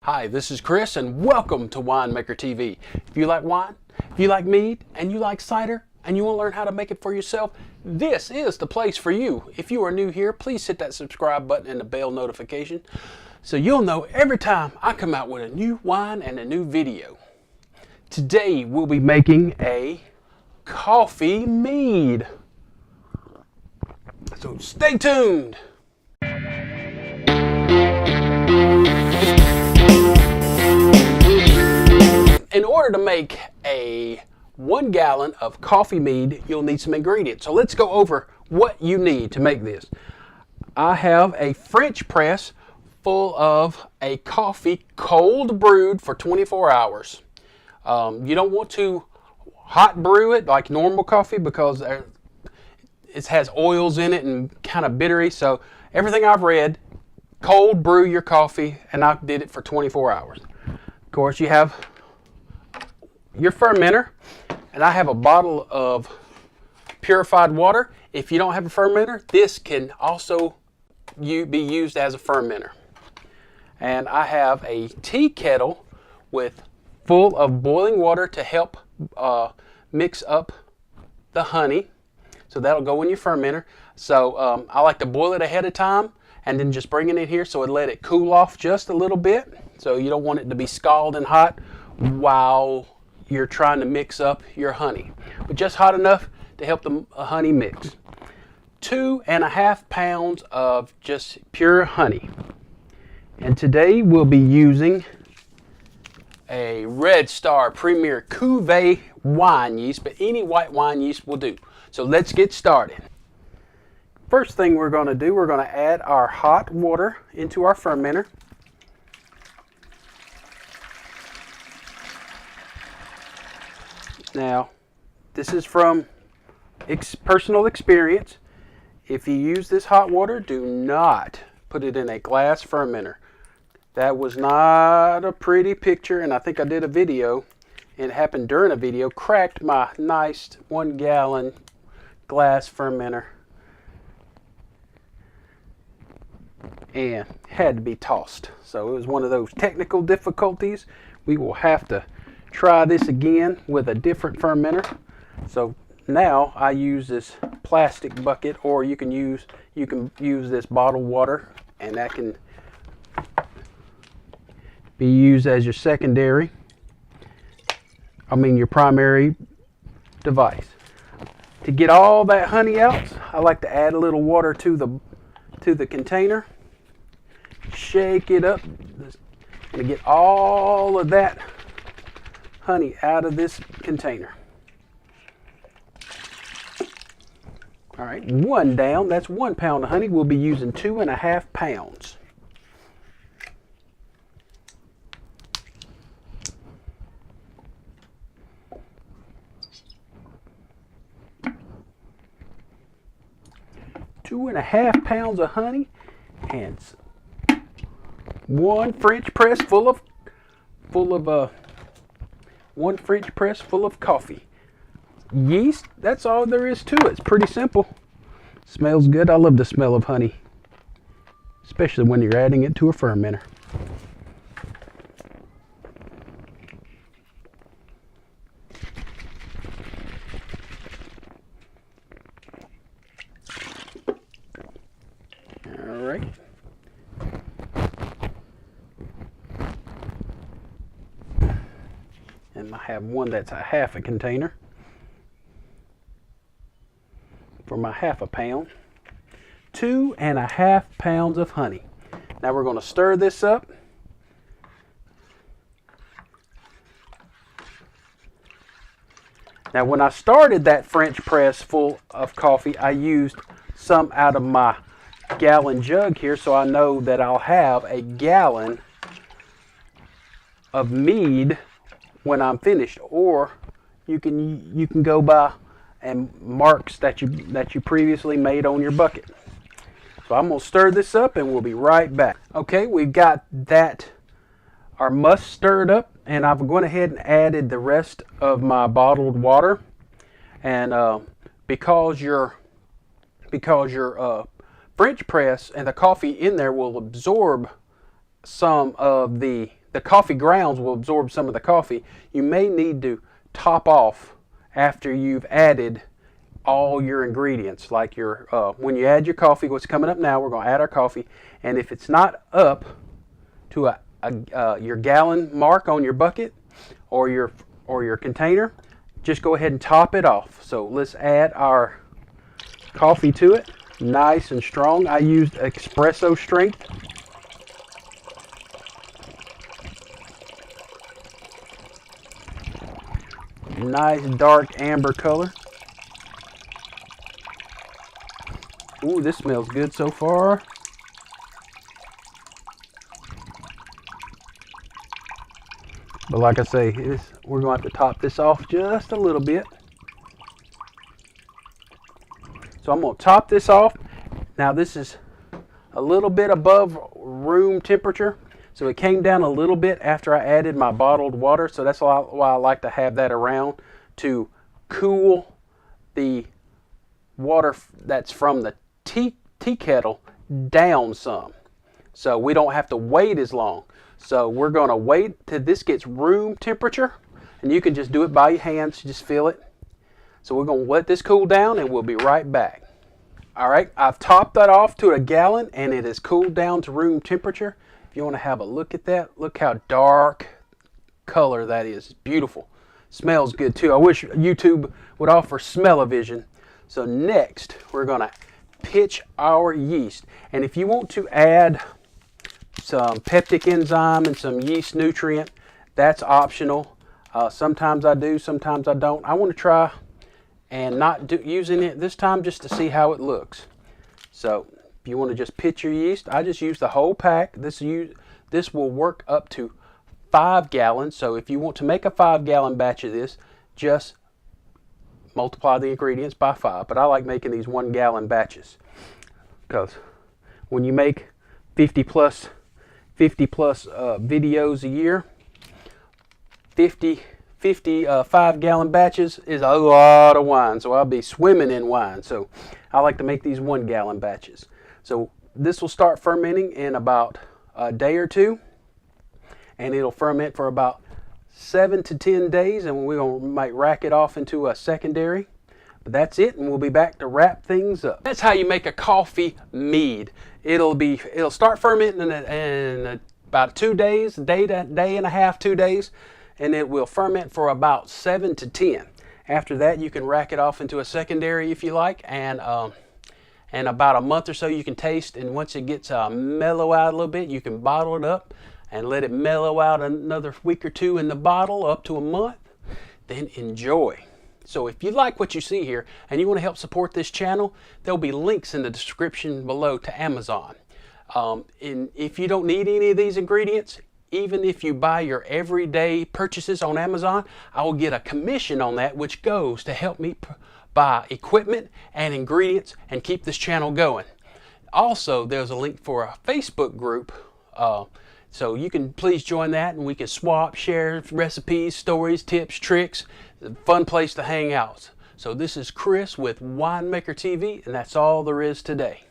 Hi, this is Chris and welcome to Winemaker TV. If you like wine, if you like mead, and you like cider, and you want to learn how to make it for yourself, this is the place for you. If you are new here, please hit that subscribe button and the bell notification so you'll know every time I come out with a new wine and a new video. Today we'll be making a coffee mead. So stay tuned. In order to make a 1 gallon of coffee mead, you'll need some ingredients. So let's go over what you need to make this. I have a French press full of a coffee cold brewed for 24 hours. You don't want to hot brew it like normal coffee because it has oils in it and kind of bittery. So everything I've read, cold brew your coffee, and I did it for 24 hours. Of course, you have your fermenter, and I have a bottle of purified water. If you don't have a fermenter, this can also be used as a fermenter. And I have a tea kettle full of boiling water to help mix up the honey. So that'll go in your fermenter. So I like to boil it ahead of time and then just bring it in here so it let it cool off just a little bit. So you don't want it to be scalding hot while you're trying to mix up your honey, but just hot enough to help the honey mix. 2.5 pounds of just pure honey. And today we'll be using a Red Star Premier Cuvee wine yeast, but any white wine yeast will do. So let's get started. First thing we're going to do, we're going to add our hot water into our fermenter. Now, this is from personal experience. If you use this hot water, do not put it in a glass fermenter. That was not a pretty picture, and I think I did a video, and it happened during a video, cracked my nice 1 gallon glass fermenter, and had to be tossed. So it was one of those technical difficulties. We will have to try this again with a different fermenter. So now I use this plastic bucket, or you can use this bottled water, and that can be used as your your primary device. To get all that honey out, I like to add a little water to the container. Shake it up and get all of that honey out of this container. All right, 1 down. That's 1 pound of honey. We'll be using 2.5 pounds. Two and a half pounds of honey and 1 French press full of 1 French press full of coffee. Yeast, that's all there is to it. It's pretty simple. Smells good. I love the smell of honey, especially when you're adding it to a fermenter. All right. And I have one that's a half a container for my 1/2 pound. 2.5 pounds of honey. Now we're going to stir this up. Now when I started that French press full of coffee, I used some out of my gallon jug here, so I know that I'll have a gallon of mead when I'm finished. Or you can go by and marks that you previously made on your bucket. So I'm going to stir this up and we'll be right back. Okay, we've got our must stirred up, and I've gone ahead and added the rest of my bottled water. And because your French press and the coffee in there will absorb some of the the coffee grounds will absorb some of the coffee, you may need to top off after you've added all your ingredients. Like your when you add your coffee, what's coming up now, we're going to add our coffee, and if it's not up to your gallon mark on your bucket or your container, just go ahead and top it off. So let's add our coffee to it, nice and strong. I used espresso strength. Nice dark amber color. Ooh, this smells good so far. But like I say, we're going to have to top this off just a little bit. So I'm going to top this off. Now this is a little bit above room temperature. So it came down a little bit after I added my bottled water. So that's why I like to have that around to cool the water that's from the tea kettle down some. So we don't have to wait as long. So we're going to wait till this gets room temperature. And you can just do it by your hands. Just feel it. So we're going to let this cool down and we'll be right back. All right, I've topped that off to a gallon and it has cooled down to room temperature. If you want to have a look at that, look how dark color that is. It's beautiful. Smells good too. I wish YouTube would offer smell-o-vision. So next, we're going to pitch our yeast. And if you want to add some peptic enzyme and some yeast nutrient, that's optional. Sometimes I do, sometimes I don't. I want to try and not using it this time just to see how it looks. So if you want to just pitch your yeast, I just use the whole pack. This will work up to 5 gallons. So if you want to make a 5-gallon batch of this, just multiply the ingredients by 5. But I like making these 1-gallon batches because when you make 50 plus videos a year, 50 5-gallon batches is a lot of wine. So I'll be swimming in wine. So I like to make these 1-gallon batches. So this will start fermenting in about a day or two, and it'll ferment for about 7 to 10 days, and we might rack it off into a secondary. But that's it, and we'll be back to wrap things up. That's how you make a coffee mead. It'll start fermenting in about 2 days, day and a half, 2 days, and it will ferment for about 7 to 10. After that, you can rack it off into a secondary if you like, and about a month or so you can taste, and once it gets mellow out a little bit, you can bottle it up and let it mellow out another week or two in the bottle, up to a month, then enjoy. So if you like what you see here and you want to help support this channel, there'll be links in the description below to Amazon. And if you don't need any of these ingredients, even if you buy your everyday purchases on Amazon, I will get a commission on that, which goes to help me buy equipment and ingredients and keep this channel going. Also, there's a link for a Facebook group, so you can please join that, and we can swap, share recipes, stories, tips, tricks. It's a fun place to hang out. So this is Chris with Winemaker TV, and that's all there is today.